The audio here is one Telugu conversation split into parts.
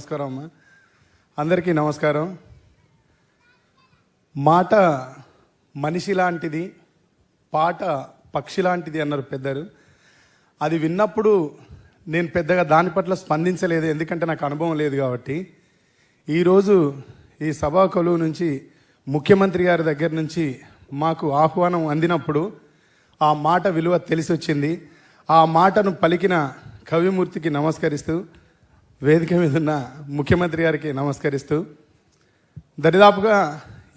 నమస్కారం అమ్మా. అందరికీ నమస్కారం. మాట మనిషి లాంటిది, పాట పక్షి లాంటిది అన్నారు పెద్దలు. అది విన్నప్పుడు నేను పెద్దగా దాని పట్ల స్పందించలేదు, ఎందుకంటే నాకు అనుభవం లేదు కాబట్టి. ఈరోజు ఈ సభా కొలువు నుంచి ముఖ్యమంత్రి గారి దగ్గర నుంచి మాకు ఆహ్వానం అందినప్పుడు ఆ మాట విలువ తెలిసి వచ్చింది. ఆ మాటను పలికిన కవిమూర్తికి నమస్కరిస్తూ, వేదిక మీద ఉన్న ముఖ్యమంత్రి గారికి నమస్కరిస్తూ, దరిదాపుగా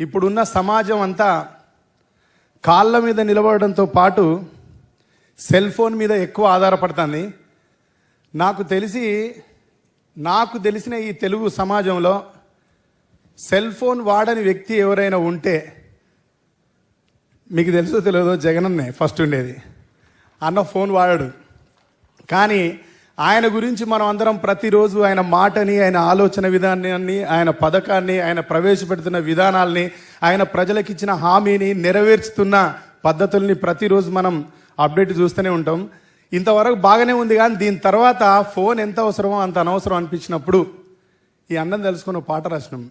ఇప్పుడున్న సమాజం అంతా కాళ్ళ మీద నిలబడడంతో పాటు సెల్ ఫోన్ మీద ఎక్కువ ఆధారపడుతుంది. నాకు తెలిసిన ఈ తెలుగు సమాజంలో సెల్ ఫోన్ వాడని వ్యక్తి ఎవరైనా ఉంటే, మీకు తెలుసో తెలియదో, జగనన్నే ఫస్ట్ ఉండేది. అన్న ఫోన్ వాడాడు, కానీ ఆయన గురించి మనం అందరం ప్రతిరోజు ఆయన మాటని, ఆయన ఆలోచన విధానాన్ని, ఆయన పథకాన్ని, ఆయన ప్రవేశపెడుతున్న విధానాల్ని, ఆయన ప్రజలకు ఇచ్చిన హామీని నెరవేర్చుతున్న పద్ధతుల్ని ప్రతిరోజు మనం అప్డేట్ చూస్తూనే ఉంటాం. ఇంతవరకు బాగానే ఉంది, కానీ దీని తర్వాత ఫోన్ ఎంత అవసరమో అంత అనవసరం అనిపించినప్పుడు ఈ అన్నం తెలుసుకున్న పాట రాసినాం.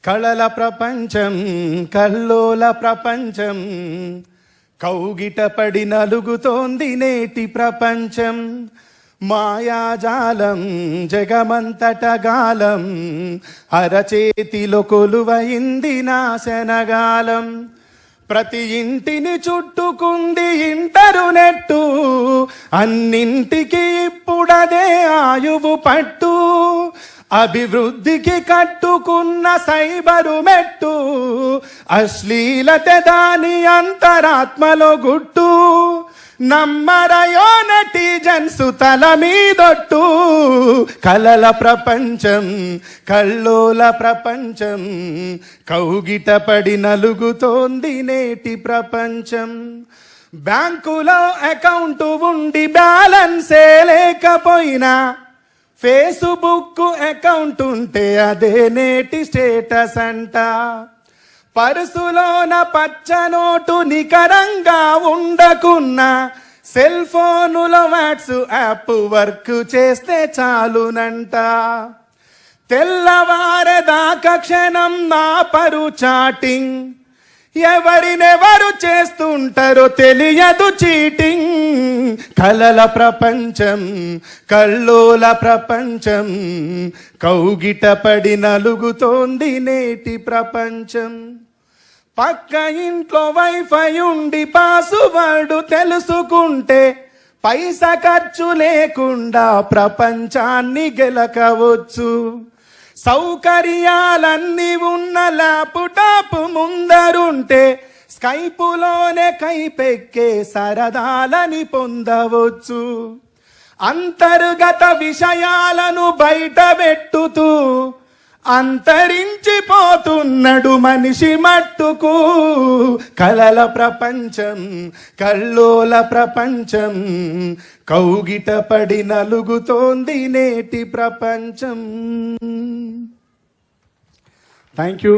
కళల ప్రపంచం, కల్లోల ప్రపంచం, కౌగిట పడి నలుగుతోంది నేటి ప్రపంచం. మాయాజాలం జగమంతట గాలం, అరచేతిలో కొలువైంది నాశనగాలం. ప్రతి ఇంటిని చుట్టుకుంది ఇంటర్నెట్టు, అన్నింటికి ఇప్పుడదే ఆయువు పట్టు. అభివృద్ధికి కట్టుకున్న సైబరు మెట్టు, అశ్లీలత దాని అంతరాత్మలో గుట్టు. నమ్మరయో నెటిజన్స్ తల మీదొట్టు. కలల ప్రపంచం, కల్లోల ప్రపంచం, కౌగిట పడి నలుగుతోంది నేటి ప్రపంచం. బ్యాంకులో అకౌంట్ ఉండి బ్యాలెన్సే లేకపోయినా, ఫేస్బుక్ అకౌంట్ ఉంటే అదే నేటి స్టేటస్ అంట. పర్సులోన పచ్చనోటు నికరంగా ఉండకున్నా, సెల్ ఫోనులో వాట్సాప్ వర్క్ చేస్తే చాలునంట. తెల్లవారేదాకా క్షణం నా పరు చాటింగ్, ఎవరినెవరు చేస్తుంటారో తెలియదు చీటింగ్. కలల ప్రపంచం, కల్లోల ప్రపంచం, కౌగిట పడి నలుగుతోంది నేటి ప్రపంచం. పక్క ఇంట్లో వైఫై ఉండి పాస్వర్డ్ తెలుసుకుంటే, పైసా ఖర్చు లేకుండా ప్రపంచాన్ని గెలకవచ్చు. సౌకర్యాలన్నీ ఉన్న ల్యాప్టాప్ ముందరుంటే, స్కైపులోనే కైపెక్కే సరదాలని పొందవచ్చు. అంతర్గత విషయాలను బయట పెట్టుతూ అంతరించిపోతున్నాడు మనిషి మట్టుకు. కలల ప్రపంచం, కల్లోల ప్రపంచం, కౌగిట పడి నలుగుతోంది నేటి ప్రపంచం. Thank you.